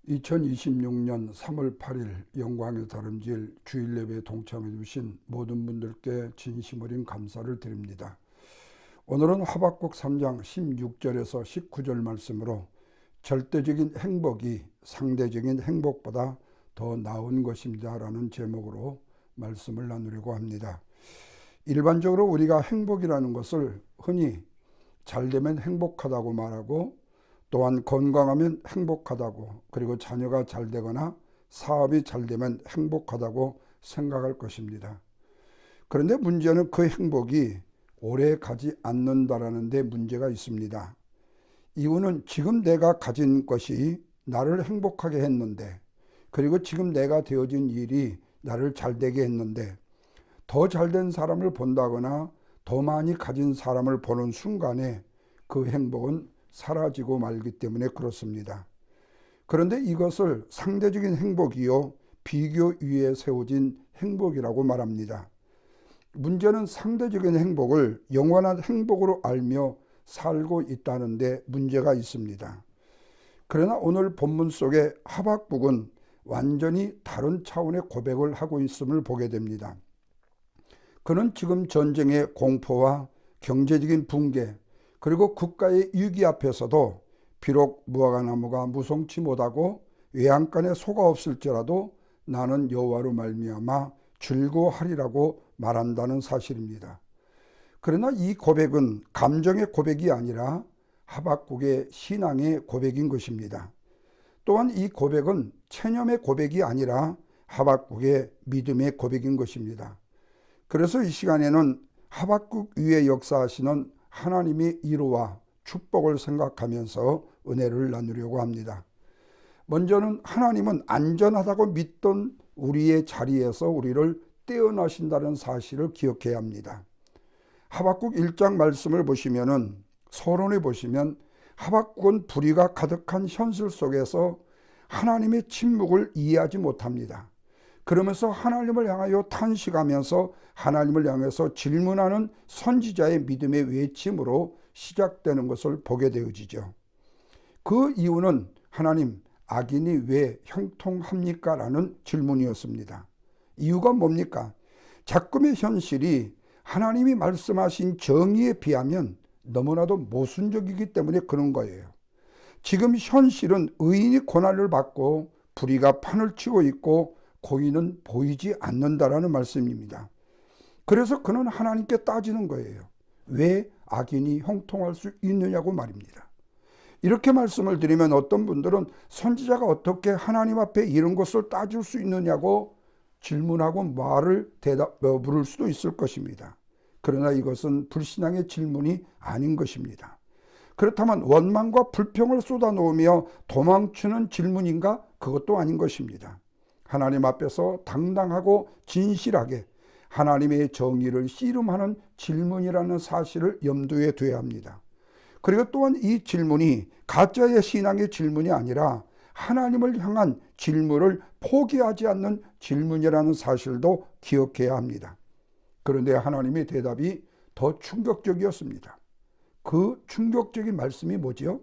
2026년 3월 8일 영광의 다름질 주일 예배에 동참해 주신 모든 분들께 진심 어린 감사를 드립니다. 오늘은 하박국 3장 16절에서 19절 말씀으로 절대적인 행복이 상대적인 행복보다 더 나은 것입니다 라는 제목으로 말씀을 나누려고 합니다. 일반적으로 우리가 행복이라는 것을 흔히 잘되면 행복하다고 말하고, 또한 건강하면 행복하다고, 그리고 자녀가 잘 되거나 사업이 잘 되면 행복하다고 생각할 것입니다. 그런데 문제는 그 행복이 오래 가지 않는다라는 데 문제가 있습니다. 이유는 지금 내가 가진 것이 나를 행복하게 했는데, 그리고 지금 내가 되어진 일이 나를 잘 되게 했는데, 더 잘된 사람을 본다거나 더 많이 가진 사람을 보는 순간에 그 행복은 사라지고 말기 때문에 그렇습니다. 그런데 이것을 상대적인 행복이요 비교 위에 세워진 행복이라고 말합니다. 문제는 상대적인 행복을 영원한 행복으로 알며 살고 있다는 데 문제가 있습니다. 그러나 오늘 본문 속에 하박국은 완전히 다른 차원의 고백을 하고 있음을 보게 됩니다. 그는 지금 전쟁의 공포와 경제적인 붕괴, 그리고 국가의 위기 앞에서도 비록 무화과나무가 무성치 못하고 외양간에 소가 없을지라도 나는 여호와로 말미암아 즐거워하리라고 말한다는 사실입니다. 그러나 이 고백은 감정의 고백이 아니라 하박국의 신앙의 고백인 것입니다. 또한 이 고백은 체념의 고백이 아니라 하박국의 믿음의 고백인 것입니다. 그래서 이 시간에는 하박국 위에 역사하시는 하나님의 위로와 축복을 생각하면서 은혜를 나누려고 합니다. 먼저는 하나님은 안전하다고 믿던 우리의 자리에서 우리를 떼어나신다는 사실을 기억해야 합니다. 하박국 1장 말씀을 보시면은, 서론에 보시면 하박국은 불의가 가득한 현실 속에서 하나님의 침묵을 이해하지 못합니다. 그러면서 하나님을 향하여 탄식하면서 하나님을 향해서 질문하는 선지자의 믿음의 외침으로 시작되는 것을 보게 되어지죠. 그 이유는 하나님, 악인이 왜 형통합니까? 라는 질문이었습니다. 이유가 뭡니까? 작금의 현실이 하나님이 말씀하신 정의에 비하면 너무나도 모순적이기 때문에 그런 거예요. 지금 현실은 의인이 고난을 받고 불의가 판을 치고 있고 고의는 보이지 않는다라는 말씀입니다. 그래서 그는 하나님께 따지는 거예요. 왜 악인이 형통할 수 있느냐고 말입니다. 이렇게 말씀을 드리면 어떤 분들은 선지자가 어떻게 하나님 앞에 이런 것을 따질 수 있느냐고 질문하고 말을 물을 수도 있을 것입니다. 그러나 이것은 불신앙의 질문이 아닌 것입니다. 그렇다면 원망과 불평을 쏟아놓으며 도망치는 질문인가? 그것도 아닌 것입니다. 하나님 앞에서 당당하고 진실하게 하나님의 정의를 씨름하는 질문이라는 사실을 염두에 둬야 합니다. 그리고 또한 이 질문이 가짜의 신앙의 질문이 아니라 하나님을 향한 질문을 포기하지 않는 질문이라는 사실도 기억해야 합니다. 그런데 하나님의 대답이 더 충격적이었습니다. 그 충격적인 말씀이 뭐지요?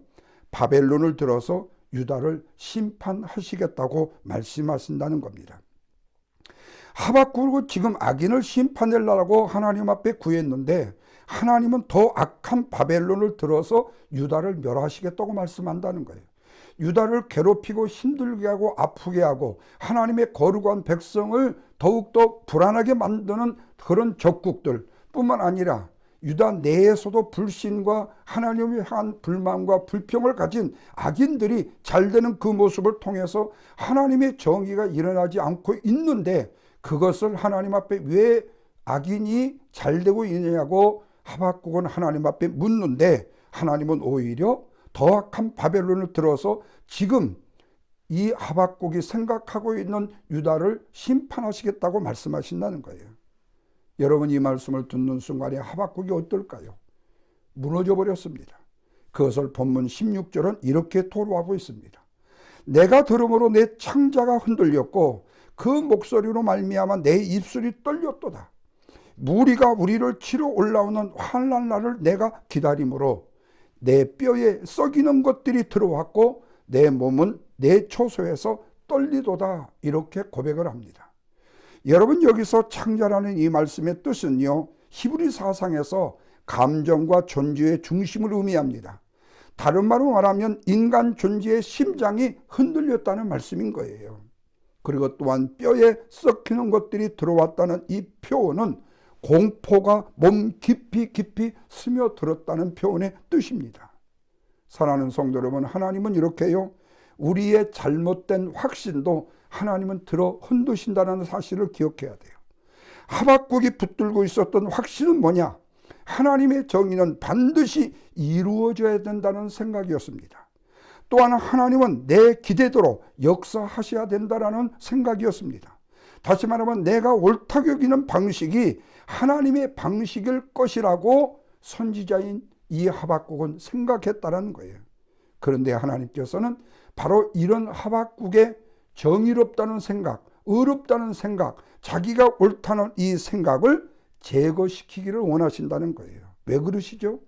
바벨론을 들어서 유다를 심판하시겠다고 말씀하신다는 겁니다. 하박국은 지금 악인을 심판하려고 하나님 앞에 구했는데 하나님은 더 악한 바벨론을 들어서 유다를 멸하시겠다고 말씀한다는 거예요. 유다를 괴롭히고 힘들게 하고 아프게 하고 하나님의 거룩한 백성을 더욱더 불안하게 만드는 그런 적국들 뿐만 아니라 유다 내에서도 불신과 하나님을 향한 불만과 불평을 가진 악인들이 잘되는 그 모습을 통해서 하나님의 정의가 일어나지 않고 있는데 그것을 하나님 앞에 왜 악인이 잘되고 있느냐고 하박국은 하나님 앞에 묻는데 하나님은 오히려 더 악한 바벨론을 들어서 지금 이 하박국이 생각하고 있는 유다를 심판하시겠다고 말씀하신다는 거예요. 여러분, 이 말씀을 듣는 순간에 하박국이 어떨까요? 무너져 버렸습니다. 그것을 본문 16절은 이렇게 토로하고 있습니다. 내가 들음으로 내 창자가 흔들렸고 그 목소리로 말미암아 내 입술이 떨렸도다. 무리가 우리를 치러 올라오는 환난 날을 내가 기다림으로 내 뼈에 썩이는 것들이 들어왔고 내 몸은 내 초소에서 떨리도다. 이렇게 고백을 합니다. 여러분, 여기서 창자라는 이 말씀의 뜻은요, 히브리 사상에서 감정과 존재의 중심을 의미합니다. 다른 말로 말하면 인간 존재의 심장이 흔들렸다는 말씀인 거예요. 그리고 또한 뼈에 썩히는 것들이 들어왔다는 이 표현은 공포가 몸 깊이 스며들었다는 표현의 뜻입니다. 사랑하는 성도 여러분, 하나님은 이렇게요, 우리의 잘못된 확신도 하나님은 들어 흔드신다는 사실을 기억해야 돼요. 하박국이 붙들고 있었던 확신은 뭐냐? 하나님의 정의는 반드시 이루어져야 된다는 생각이었습니다. 또한 하나님은 내 기대대로 역사하셔야 된다는 생각이었습니다. 다시 말하면 내가 옳다고 여기는 방식이 하나님의 방식일 것이라고 선지자인 이 하박국은 생각했다는 거예요. 그런데 하나님께서는 바로 이런 하박국의 정의롭다는 생각, 의롭다는 생각, 자기가 옳다는 이 생각을 제거시키기를 원하신다는 거예요. 왜 그러시죠?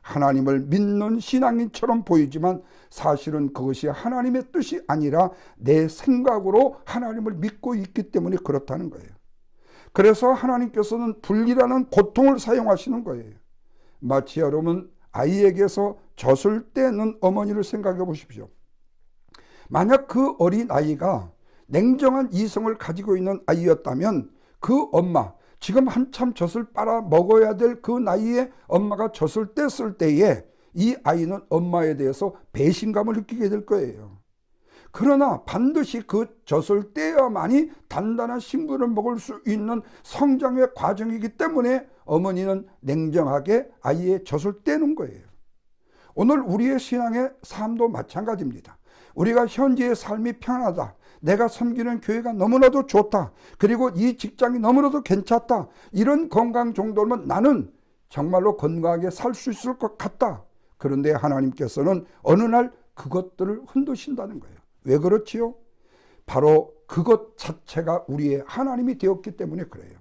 하나님을 믿는 신앙인처럼 보이지만 사실은 그것이 하나님의 뜻이 아니라 내 생각으로 하나님을 믿고 있기 때문에 그렇다는 거예요. 그래서 하나님께서는 분리라는 고통을 사용하시는 거예요. 마치 여러분 아이에게서 젖을 떼는 어머니를 생각해 보십시오. 만약 그 어린 아이가 냉정한 이성을 가지고 있는 아이였다면 그 엄마, 지금 한참 젖을 빨아 먹어야 될 그 나이에 엄마가 젖을 뗐을 때에 이 아이는 엄마에 대해서 배신감을 느끼게 될 거예요. 그러나 반드시 그 젖을 떼야만이 단단한 식물을 먹을 수 있는 성장의 과정이기 때문에 어머니는 냉정하게 아이의 젖을 떼는 거예요. 오늘 우리의 신앙의 삶도 마찬가지입니다. 우리가 현재의 삶이 편하다, 내가 섬기는 교회가 너무나도 좋다, 그리고 이 직장이 너무나도 괜찮다, 이런 건강 정도면 나는 정말로 건강하게 살 수 있을 것 같다. 그런데 하나님께서는 어느 날 그것들을 흔드신다는 거예요. 왜 그렇지요? 바로 그것 자체가 우리의 하나님이 되었기 때문에 그래요.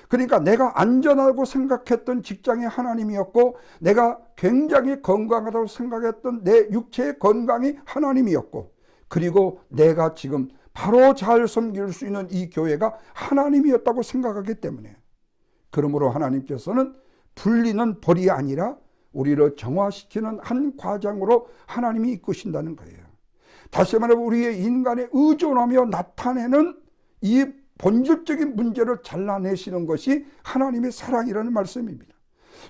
그러니까 내가 안전하고 생각했던 직장이 하나님이었고, 내가 굉장히 건강하다고 생각했던 내 육체의 건강이 하나님이었고, 그리고 내가 지금 바로 잘 섬길 수 있는 이 교회가 하나님이었다고 생각하기 때문에, 그러므로 하나님께서는 분리는 벌이 아니라 우리를 정화시키는 한 과정으로 하나님이 이끄신다는 거예요. 다시 말하면 우리의 인간에 의존하며 나타내는 이 본질적인 문제를 잘라내시는 것이 하나님의 사랑이라는 말씀입니다.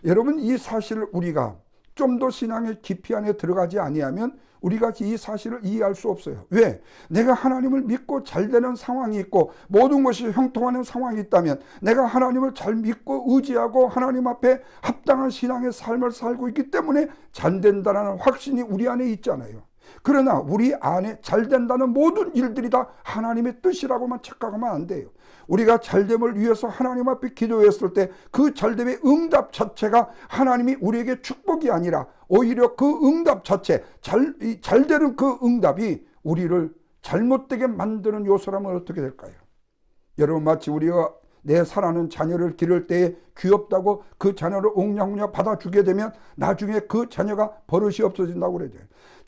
여러분, 이 사실을 우리가 좀 더 신앙의 깊이 안에 들어가지 아니하면 우리가 이 사실을 이해할 수 없어요. 왜? 내가 하나님을 믿고 잘 되는 상황이 있고 모든 것이 형통하는 상황이 있다면, 내가 하나님을 잘 믿고 의지하고 하나님 앞에 합당한 신앙의 삶을 살고 있기 때문에 잘 된다는 확신이 우리 안에 있잖아요. 그러나 우리 안에 잘 된다는 모든 일들이 다 하나님의 뜻이라고만 착각하면 안 돼요. 우리가 잘됨을 위해서 하나님 앞에 기도했을 때 그 잘됨의 응답 자체가 하나님이 우리에게 축복이 아니라 오히려 그 응답 자체, 잘 되는 그 응답이 우리를 잘못되게 만드는 요소라면 어떻게 될까요? 여러분, 마치 우리가 내 사랑하는 자녀를 기를 때에 귀엽다고 그 자녀를 옹냥옹냥 받아주게 되면 나중에 그 자녀가 버릇이 없어진다고 그러죠.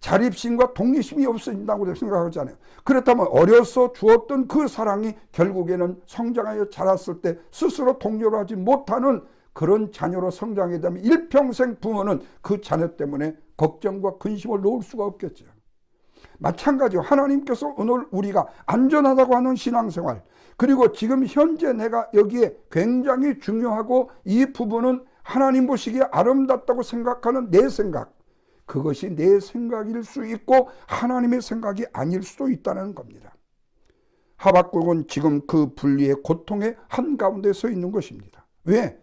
자립심과 독립심이 없어진다고 생각하잖아요. 그렇다면 어려서 주었던 그 사랑이 결국에는 성장하여 자랐을 때 스스로 독려를 하지 못하는 그런 자녀로 성장하게 되면 일평생 부모는 그 자녀 때문에 걱정과 근심을 놓을 수가 없겠죠. 마찬가지로 하나님께서 오늘 우리가 안전하다고 하는 신앙생활, 그리고 지금 현재 내가 여기에 굉장히 중요하고 이 부분은 하나님 보시기에 아름답다고 생각하는 내 생각, 그것이 내 생각일 수 있고 하나님의 생각이 아닐 수도 있다는 겁니다. 하박국은 지금 그 분리의 고통의 한가운데 서 있는 것입니다. 왜?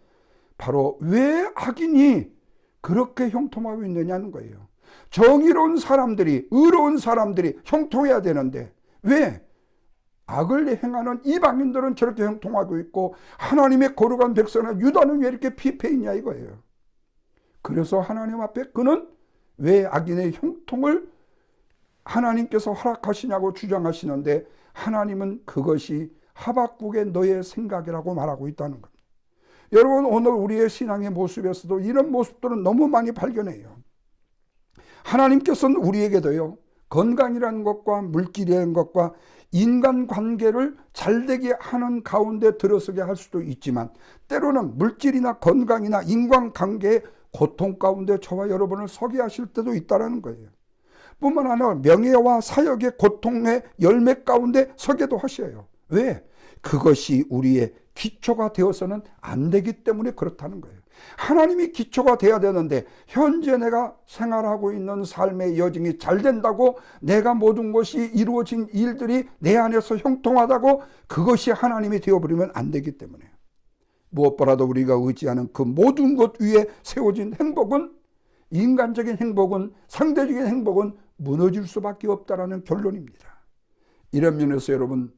바로 왜 악인이 그렇게 형통하고 있느냐는 거예요. 정의로운 사람들이, 의로운 사람들이 형통해야 되는데 왜 악을 행하는 이방인들은 저렇게 형통하고 있고 하나님의 거룩한 백성은 유다는 왜 이렇게 피폐 있냐 이거예요. 그래서 하나님 앞에 그는 왜 악인의 형통을 하나님께서 허락하시냐고 주장하시는데, 하나님은 그것이 하박국의 너의 생각이라고 말하고 있다는 겁니다. 여러분, 오늘 우리의 신앙의 모습에서도 이런 모습들은 너무 많이 발견해요. 하나님께서는 우리에게도요, 건강이라는 것과 물질이라는 것과 인간관계를 잘되게 하는 가운데 들어서게 할 수도 있지만, 때로는 물질이나 건강이나 인간관계의 고통 가운데 저와 여러분을 서게 하실 때도 있다는 거예요. 뿐만 아니라 명예와 사역의 고통의 열매 가운데 서게도 하셔요. 왜? 그것이 우리의 기초가 되어서는 안 되기 때문에 그렇다는 거예요. 하나님이 기초가 돼야 되는데, 현재 내가 생활하고 있는 삶의 여정이 잘 된다고, 내가 모든 것이 이루어진 일들이 내 안에서 형통하다고 그것이 하나님이 되어버리면 안 되기 때문에, 무엇보다도 우리가 의지하는 그 모든 것 위에 세워진 행복은, 인간적인 행복은, 상대적인 행복은 무너질 수밖에 없다라는 결론입니다. 이런 면에서 여러분,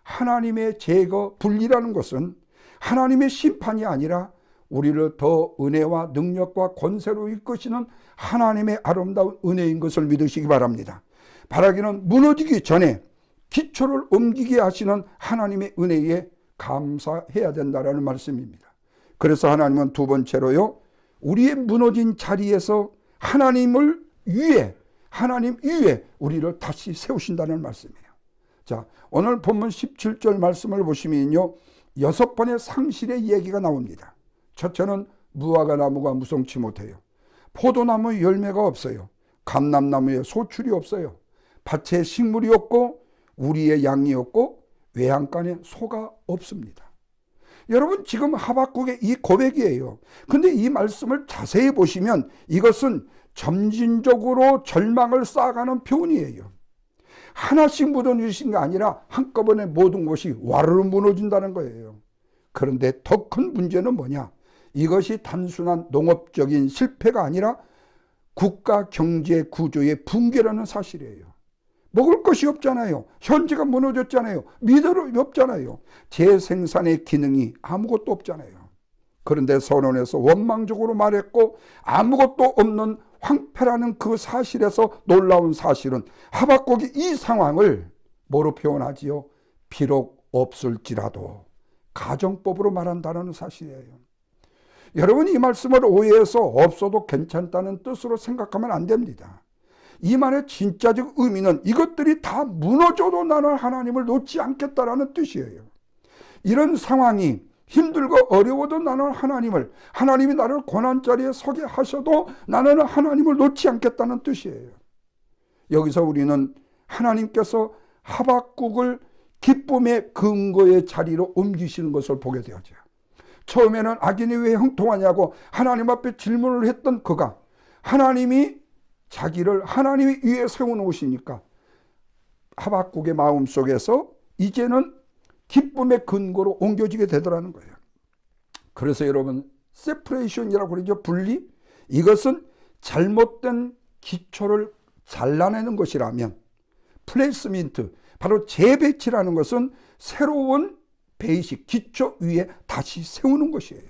하나님의 제거 분리라는 것은 하나님의 심판이 아니라 우리를 더 은혜와 능력과 권세로 이끄시는 하나님의 아름다운 은혜인 것을 믿으시기 바랍니다. 바라기는 무너지기 전에 기초를 옮기게 하시는 하나님의 은혜에 감사해야 된다는 말씀입니다. 그래서 하나님은 두 번째로요, 우리의 무너진 자리에서 하나님 위에 우리를 다시 세우신다는 말씀이에요. 자, 오늘 본문 17절 말씀을 보시면요, 6번의 상실의 얘기가 나옵니다. 첫째는 무화과 나무가 무성치 못해요. 포도나무 열매가 없어요. 감람나무에 소출이 없어요. 밭에 식물이 없고 우리의 양이 없고 외양간에 소가 없습니다. 여러분, 지금 하박국의 이 고백이에요. 근데 이 말씀을 자세히 보시면 이것은 점진적으로 절망을 쌓아가는 표현이에요. 하나씩 묻어주신 게 아니라 한꺼번에 모든 것이 와르르 무너진다는 거예요. 그런데 더 큰 문제는 뭐냐? 이것이 단순한 농업적인 실패가 아니라 국가 경제 구조의 붕괴라는 사실이에요. 먹을 것이 없잖아요. 현지가 무너졌잖아요. 미래가 없잖아요. 재생산의 기능이 아무것도 없잖아요. 그런데 선언에서 원망적으로 말했고, 아무것도 없는 황폐라는 그 사실에서 놀라운 사실은 하박국이 이 상황을 뭐로 표현하지요? 비록 없을지라도, 가정법으로 말한다는 사실이에요. 여러분, 이 말씀을 오해해서 없어도 괜찮다는 뜻으로 생각하면 안 됩니다. 이 말의 진짜적 의미는 이것들이 다 무너져도 나는 하나님을 놓지 않겠다라는 뜻이에요. 이런 상황이 힘들고 어려워도 나는 하나님이 나를 고난자리에 서게 하셔도 나는 하나님을 놓지 않겠다는 뜻이에요. 여기서 우리는 하나님께서 하박국을 기쁨의 근거의 자리로 옮기시는 것을 보게 되었죠. 처음에는 악인이 왜 형통하냐고 하나님 앞에 질문을 했던 그가, 하나님이 자기를 하나님이 위에 세워놓으시니까 하박국의 마음속에서 이제는 기쁨의 근거로 옮겨지게 되더라는 거예요. 그래서 여러분, 세퍼레이션이라고 그러죠. 분리. 이것은 잘못된 기초를 잘라내는 것이라면, 플레이스먼트, 바로 재배치라는 것은 새로운 베이식, 기초 위에 다시 세우는 것이에요.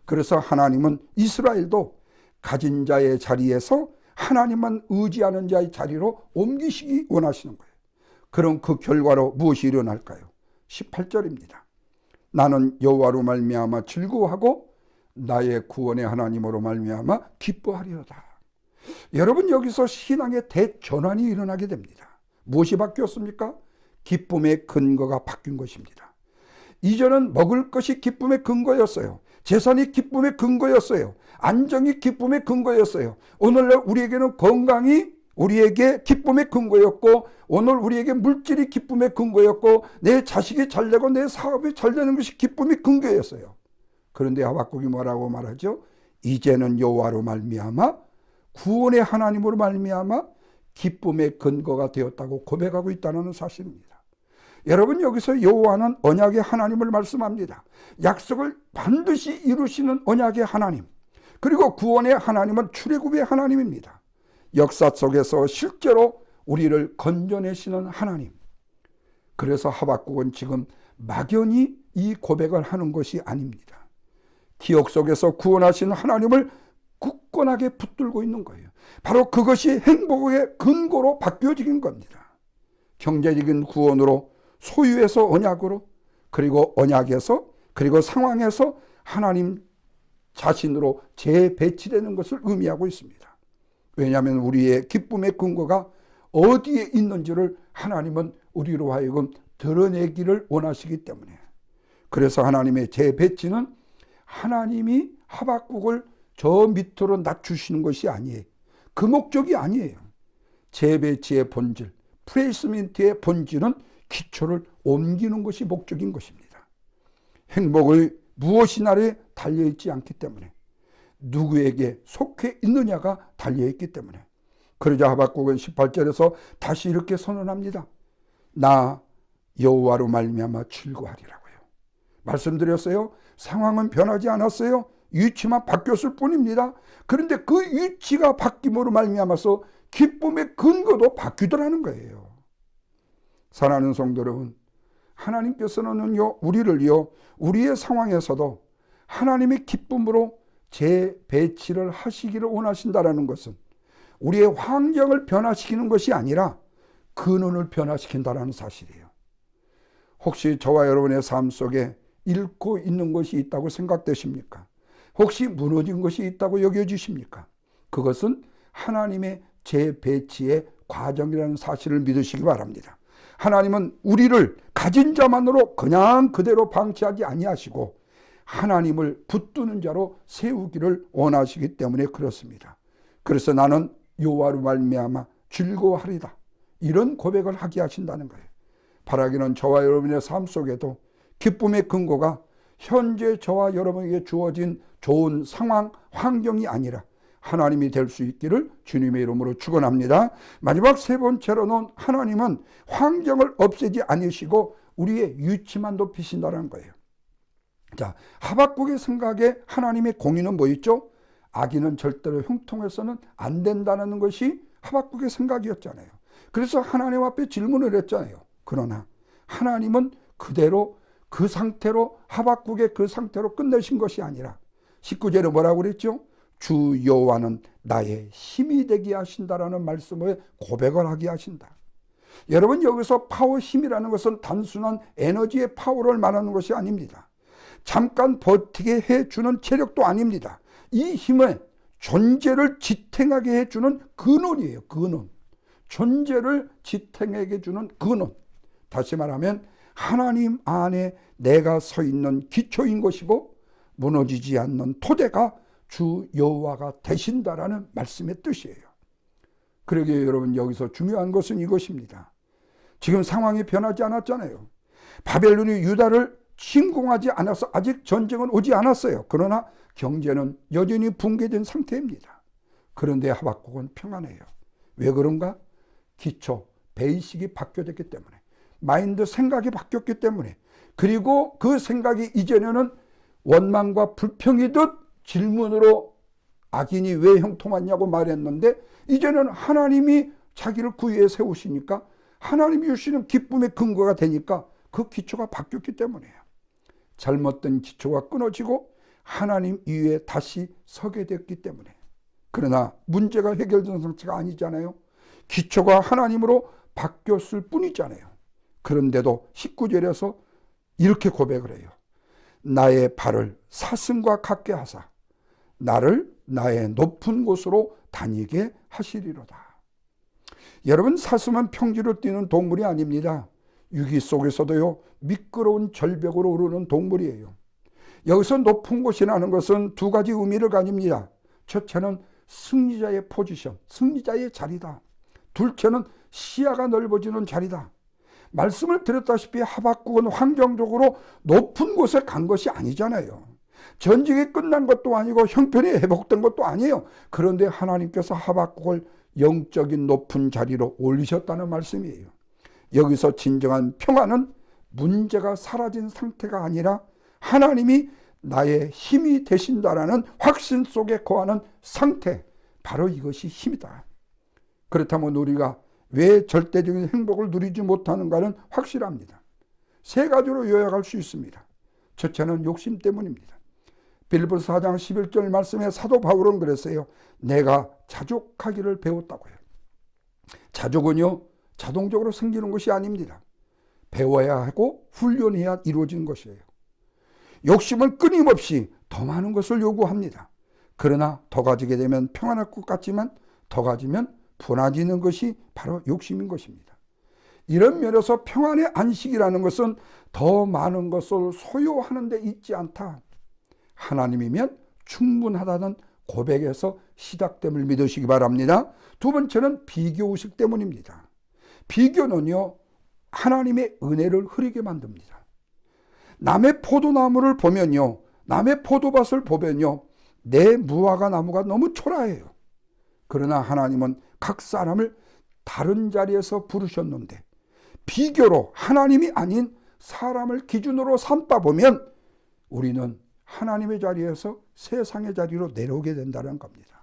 그래서 하나님은 이스라엘도 가진 자의 자리에서 하나님만 의지하는 자의 자리로 옮기시기 원하시는 거예요. 그럼 그 결과로 무엇이 일어날까요? 18절입니다. 나는 여호와로 말미암아 즐거워하고 나의 구원의 하나님으로 말미암아 기뻐하리로다. 여러분, 여기서 신앙의 대전환이 일어나게 됩니다. 무엇이 바뀌었습니까? 기쁨의 근거가 바뀐 것입니다. 이전은 먹을 것이 기쁨의 근거였어요. 재산이 기쁨의 근거였어요. 안정이 기쁨의 근거였어요. 오늘날 우리에게는 건강이 우리에게 기쁨의 근거였고, 오늘 우리에게 물질이 기쁨의 근거였고, 내 자식이 잘 되고 내 사업이 잘 되는 것이 기쁨의 근거였어요. 그런데 하박국이 뭐라고 말하죠? 이제는 여호와로 말미암아, 구원의 하나님으로 말미암아 기쁨의 근거가 되었다고 고백하고 있다는 사실입니다. 여러분, 여기서 여호와는 언약의 하나님을 말씀합니다. 약속을 반드시 이루시는 언약의 하나님, 그리고 구원의 하나님은 출애굽의 하나님입니다. 역사 속에서 실제로 우리를 건져내시는 하나님. 그래서 하박국은 지금 막연히 이 고백을 하는 것이 아닙니다. 기억 속에서 구원하시는 하나님을 굳건하게 붙들고 있는 거예요. 바로 그것이 행복의 근거로 바뀌어진 겁니다. 경제적인 구원으로, 소유에서 언약으로, 그리고 언약에서, 그리고 상황에서 하나님 자신으로 재배치되는 것을 의미하고 있습니다. 왜냐하면 우리의 기쁨의 근거가 어디에 있는지를 하나님은 우리로 하여금 드러내기를 원하시기 때문에, 그래서 하나님의 재배치는 하나님이 하박국을 저 밑으로 낮추시는 것이 아니에요. 그 목적이 아니에요. 재배치의 본질, 플레이스먼트의 본질은 기초를 옮기는 것이 목적인 것입니다. 행복의 무엇이 나라에 달려있지 않기 때문에, 누구에게 속해 있느냐가 달려있기 때문에. 그러자 하박국은 18절에서 다시 이렇게 선언합니다. 나 여호와로 말미암아 즐거워하리라고요. 말씀드렸어요. 상황은 변하지 않았어요. 위치만 바뀌었을 뿐입니다. 그런데 그 위치가 바뀜으로 말미암아서 기쁨의 근거도 바뀌더라는 거예요. 사랑하는 성도 여러분, 하나님께서는요, 우리를요, 우리의 상황에서도 하나님의 기쁨으로 재배치를 하시기를 원하신다라는 것은 우리의 환경을 변화시키는 것이 아니라 근원을 변화시킨다라는 사실이에요. 혹시 저와 여러분의 삶 속에 잃고 있는 것이 있다고 생각되십니까? 혹시 무너진 것이 있다고 여겨지십니까? 그것은 하나님의 재배치의 과정이라는 사실을 믿으시기 바랍니다. 하나님은 우리를 가진 자만으로 그냥 그대로 방치하지 아니하시고 하나님을 붙드는 자로 세우기를 원하시기 때문에 그렇습니다. 그래서 나는 여호와로 말미암아 즐거워하리다, 이런 고백을 하게 하신다는 거예요. 바라기는 저와 여러분의 삶 속에도 기쁨의 근거가 현재 저와 여러분에게 주어진 좋은 상황, 환경이 아니라 하나님이 될 수 있기를 주님의 이름으로 축원합니다. 마지막 세 번째로는 하나님은 환경을 없애지 않으시고 우리의 위치만 높이신다는 거예요. 자, 하박국의 생각에 하나님의 공의는 뭐 있죠? 악인은 절대로 형통해서는 안 된다는 것이 하박국의 생각이었잖아요. 그래서 하나님 앞에 질문을 했잖아요. 그러나 하나님은 그대로 그 상태로, 하박국의 그 상태로 끝내신 것이 아니라 19절에 뭐라고 그랬죠? 주 여호와는 나의 힘이 되게 하신다라는 말씀을 고백을 하게 하신다. 여러분, 여기서 파워, 힘이라는 것은 단순한 에너지의 파워를 말하는 것이 아닙니다. 잠깐 버티게 해주는 체력도 아닙니다. 이 힘은 존재를 지탱하게 해주는 근원이에요. 근원. 존재를 지탱하게 해주는 근원. 다시 말하면 하나님 안에 내가 서 있는 기초인 것이고 무너지지 않는 토대가 주 여호와가 되신다라는 말씀의 뜻이에요. 그러기에 여러분, 여기서 중요한 것은 이것입니다. 지금 상황이 변하지 않았잖아요. 바벨론이 유다를 침공하지 않아서 아직 전쟁은 오지 않았어요. 그러나 경제는 여전히 붕괴된 상태입니다. 그런데 하박국은 평안해요. 왜 그런가? 기초, 베이식이 바뀌었기 때문에, 마인드, 생각이 바뀌었기 때문에, 그리고 그 생각이 이전에는 원망과 불평이듯 질문으로 악인이 왜 형통하냐고 말했는데 이제는 하나님이 자기를 구위에 세우시니까, 하나님이 주시는 기쁨의 근거가 되니까 그 기초가 바뀌었기 때문이에요. 잘못된 기초가 끊어지고 하나님 위에 다시 서게 됐기 때문에. 그러나 문제가 해결된 상태가 아니잖아요. 기초가 하나님으로 바뀌었을 뿐이잖아요. 그런데도 19절에서 이렇게 고백을 해요. 나의 발을 사슴과 같게 하사 나를 나의 높은 곳으로 다니게 하시리로다. 여러분, 사슴은 평지로 뛰는 동물이 아닙니다. 유기 속에서도요, 미끄러운 절벽으로 오르는 동물이에요. 여기서 높은 곳이라는 것은 두 가지 의미를 가집니다. 첫째는 승리자의 포지션, 승리자의 자리다. 둘째는 시야가 넓어지는 자리다. 말씀을 드렸다시피 하박국은 환경적으로 높은 곳에 간 것이 아니잖아요. 전쟁이 끝난 것도 아니고 형편이 회복된 것도 아니에요. 그런데 하나님께서 하박국을 영적인 높은 자리로 올리셨다는 말씀이에요. 여기서 진정한 평안은 문제가 사라진 상태가 아니라 하나님이 나의 힘이 되신다라는 확신 속에 거하는 상태, 바로 이것이 힘이다. 그렇다면 우리가 왜 절대적인 행복을 누리지 못하는가는 확실합니다. 세 가지로 요약할 수 있습니다. 첫째는 욕심 때문입니다. 빌립보서 4장 11절 말씀에 사도 바울은 그랬어요. 내가 자족하기를 배웠다고요. 자족은요, 자동적으로 생기는 것이 아닙니다. 배워야 하고 훈련해야 이루어지는 것이에요. 욕심은 끊임없이 더 많은 것을 요구합니다. 그러나 더 가지게 되면 평안할 것 같지만 더 가지면 분화지는 것이 바로 욕심인 것입니다. 이런 면에서 평안의 안식이라는 것은 더 많은 것을 소유하는 데 있지 않다. 하나님이면 충분하다는 고백에서 시작됨을 믿으시기 바랍니다. 두 번째는 비교의식 때문입니다. 비교는요, 하나님의 은혜를 흐리게 만듭니다. 남의 포도나무를 보면요, 남의 포도밭을 보면요, 내 무화과 나무가 너무 초라해요. 그러나 하나님은 각 사람을 다른 자리에서 부르셨는데 비교로 하나님이 아닌 사람을 기준으로 삼다 보면 우리는 하나님의 자리에서 세상의 자리로 내려오게 된다는 겁니다.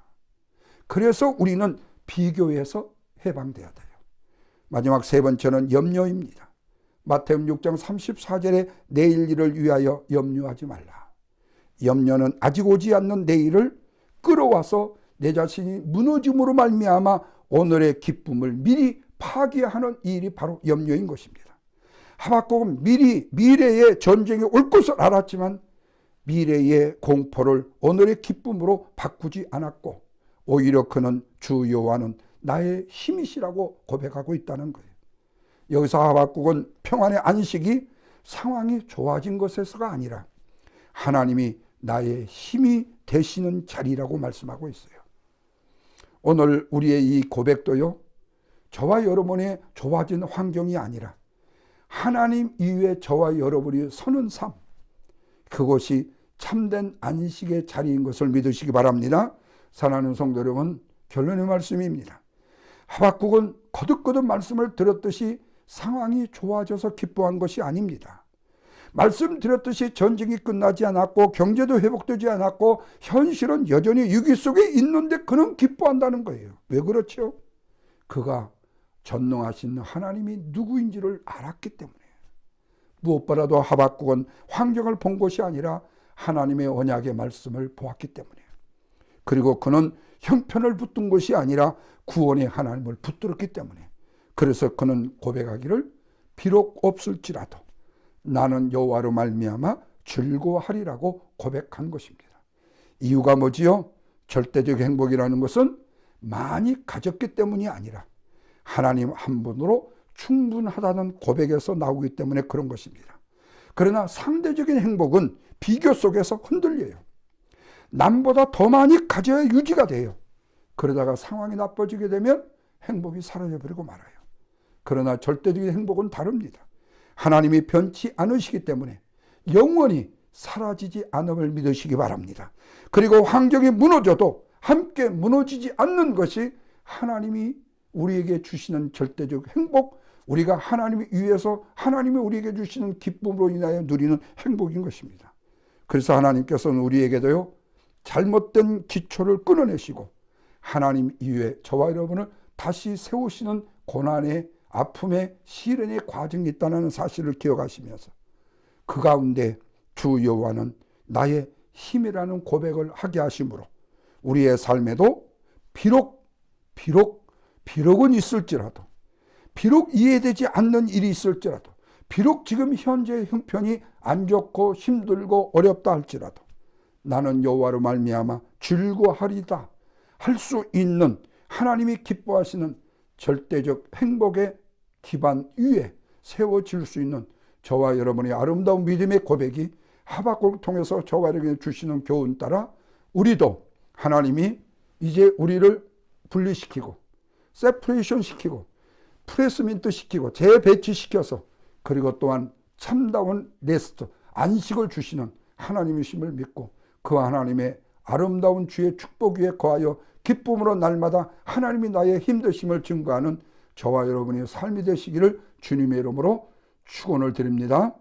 그래서 우리는 비교에서 해방돼야 돼요. 마지막 세 번째는 염려입니다. 마태복음 6장 34절에 내일 일을 위하여 염려하지 말라. 염려는 아직 오지 않는 내일을 끌어와서 내 자신이 무너짐으로 말미암아 오늘의 기쁨을 미리 파괴하는 일이 바로 염려인 것입니다. 하박국은 미래의 전쟁이 올 것을 알았지만 미래의 공포를 오늘의 기쁨으로 바꾸지 않았고 오히려 그는 주 여호와는 나의 힘이시라고 고백하고 있다는 거예요. 여기서 하박국은 평안의 안식이 상황이 좋아진 것에서가 아니라 하나님이 나의 힘이 되시는 자리라고 말씀하고 있어요. 오늘 우리의 이 고백도요, 저와 여러분의 좋아진 환경이 아니라 하나님 이후에 저와 여러분이 서는 삶, 그것이 참된 안식의 자리인 것을 믿으시기 바랍니다. 사랑하는 성도 여러분, 결론의 말씀입니다. 하박국은 거듭거듭 말씀을 들었듯이 상황이 좋아져서 기뻐한 것이 아닙니다. 말씀드렸듯이 전쟁이 끝나지 않았고 경제도 회복되지 않았고 현실은 여전히 위기 속에 있는데 그는 기뻐한다는 거예요. 왜 그렇죠? 그가 전능하신 하나님이 누구인지를 알았기 때문에. 무엇보다도 하박국은 환경을 본 것이 아니라 하나님의 언약의 말씀을 보았기 때문에. 그리고 그는 형편을 붙든 것이 아니라 구원의 하나님을 붙들었기 때문에. 그래서 그는 고백하기를 비록 없을지라도 나는 여호와로 말미암아 즐거워하리라고 고백한 것입니다. 이유가 뭐지요? 절대적 행복이라는 것은 많이 가졌기 때문이 아니라 하나님 한 분으로 충분하다는 고백에서 나오기 때문에 그런 것입니다. 그러나 상대적인 행복은 비교 속에서 흔들려요. 남보다 더 많이 가져야 유지가 돼요. 그러다가 상황이 나빠지게 되면 행복이 사라져버리고 말아요. 그러나 절대적인 행복은 다릅니다. 하나님이 변치 않으시기 때문에 영원히 사라지지 않음을 믿으시기 바랍니다. 그리고 환경이 무너져도 함께 무너지지 않는 것이 하나님이 우리에게 주시는 절대적 행복, 우리가 하나님 위에서 하나님이 우리에게 주시는 기쁨으로 인하여 누리는 행복인 것입니다. 그래서 하나님께서는 우리에게도요, 잘못된 기초를 끊어내시고 하나님 이후에 저와 여러분을 다시 세우시는 고난의 아픔의 시련의 과정이 있다는 사실을 기억하시면서 그 가운데 주 여호와는 나의 힘이라는 고백을 하게 하심으로 우리의 삶에도 비록은 있을지라도, 비록 이해되지 않는 일이 있을지라도, 비록 지금 현재 형편이 안 좋고 힘들고 어렵다 할지라도 나는 여호와로 말미암아 즐거워하리다 할 수 있는 하나님이 기뻐하시는 절대적 행복의 기반 위에 세워질 수 있는 저와 여러분의 아름다운 믿음의 고백이 하박국을 통해서 저와 여러분에게 주시는 교훈 따라 우리도 하나님이 이제 우리를 분리시키고 세퍼레이션 시키고 프레스민트 시키고 재배치시켜서 그리고 또한 참다운 레스트, 안식을 주시는 하나님이심을 믿고 그 하나님의 아름다운 주의 축복 위에 거하여 기쁨으로 날마다 하나님이 나의 힘드심을 증거하는 저와 여러분의 삶이 되시기를 주님의 이름으로 축원을 드립니다.